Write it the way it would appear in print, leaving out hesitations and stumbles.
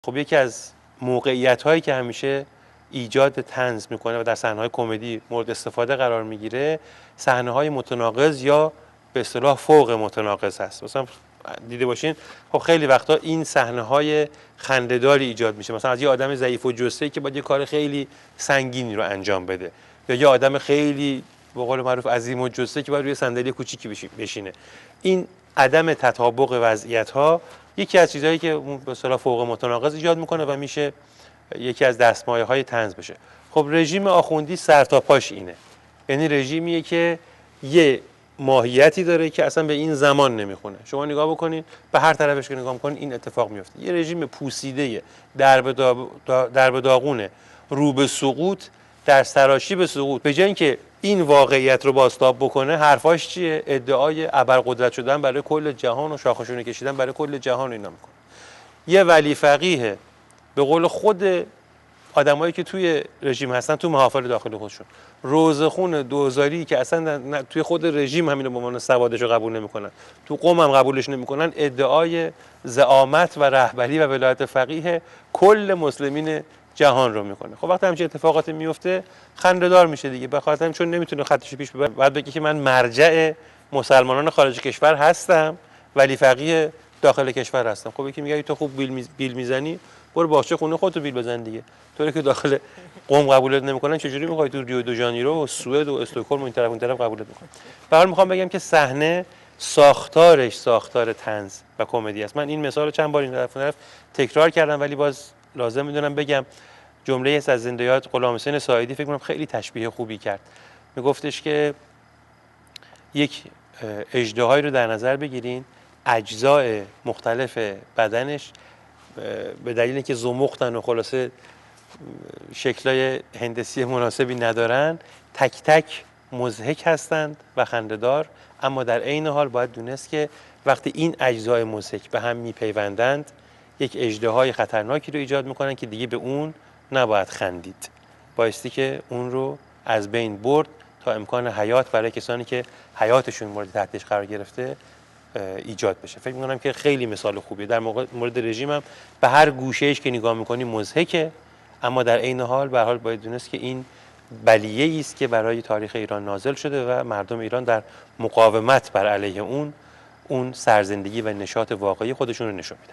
خب یکی از موقعیت‌هایی که همیشه ایجاد طنز میکنه و در صحنه‌های کمدی مورد استفاده قرار میگیره صحنه‌های متناقض یا به اصطلاح فوق متناقض هست. مثلا دیده باشین خب خیلی وقتا این صحنه‌های خنده‌داری ایجاد میشه، مثلا از یه آدم ضعیف و جثه‌ای که باید یه کار خیلی سنگینی رو انجام بده، یا یه آدم خیلی به قول معروف عظیم و جثه که باید روی صندلی کوچیکی بشینه. این عدم تطابق وضعیت‌ها یکی از چیزهایی که به اصطلاح فوق متناقض ایجاد میکنه و میشه یکی از دستمایه‌های طنز بشه. خب رژیم آخوندی سر تا پاش اینه، یعنی رژیمیه که یه ماهیتی داره که اصلا به این زمان نمیخونه. شما نگاه بکنین به هر طرفش که نگاه میکنین این اتفاق میفته. یه رژیم پوسیده در به داغونه، رو به سقوط، در سراشی به سقوط. به جای اینکه این واقعیت رو بازتاب بکنه، حرفاش چیه؟ ادعای ابرقدرت شدن برای کل جهان و شاخشونه کشیدن برای کل جهان اینا میکنه. یه ولی فقیه به قول خود آدمایی که توی رژیم هستن تو محافل داخل خودشون، روزخون دوزاری که اصلا توی خود رژیم همین رو به عنوان سوادش رو قبول نمیکنن، تو قم هم قبولش نمیکنن، ادعای زعامت و رهبری و ولایت فقیه کل مسلمین جهان رو میکنه. خب وقتی همچین اتفاقاتی میفته خنده‌دار میشه دیگه، به خاطر همین چون نمیتونه خطش پیش ببره بعد بگه که من مرجع مسلمانان خارج کشور هستم ولی فقیه داخل کشور هستم. خب یکی میگه تو خوب بیل میزنی، برو باغچه خونه خودتو بیل بزن دیگه. طوری که داخل قم قبولت نمیکنن چجوری میخوای تو ریو دو ژانیرو و سوئد و استکهلم و این طرف قبولت میکنن؟ به هر حال میخوام بگم که صحنه ساختارش ساختار طنز و کمدی است. من این مثال رو چند بار این طرف تکرار کردم ولی باز لازم میدونم بگم. جمله است از زنده یاد غلام حسین ساعدی فکر کنم خیلی تشبیه خوبی کرد. میگفتش که یک اژدهایی رو در نظر بگیرین، اجزای مختلف بدنش به دلیل اینکه زمختن و خلاصه شکلای هندسی مناسبی ندارن تک تک مضحک هستند و خنده‌دار، اما در عین حال باید دونست که وقتی این اجزای مضحک به هم میپیوندند یک اژدهای خطرناکی رو ایجاد میکنن که دیگه به اون نباید خندید، بایستی که اون رو از بین برد تا امکان حیات برای کسانی که حیاتشون مورد تهدید قرار گرفته ایجاد بشه. فکر می‌کنم که خیلی مثال خوبیه. در مورد رژیم هم به هر گوشه‌ایش که نگاه می‌کنی مضحکه، اما در عین حال به هر حال باید دونست که این بلیه‌ای است که برای تاریخ ایران نازل شده و مردم ایران در مقاومت بر علیه اون سرزندگی و نشاط واقعی خودشون رو نشون میدن.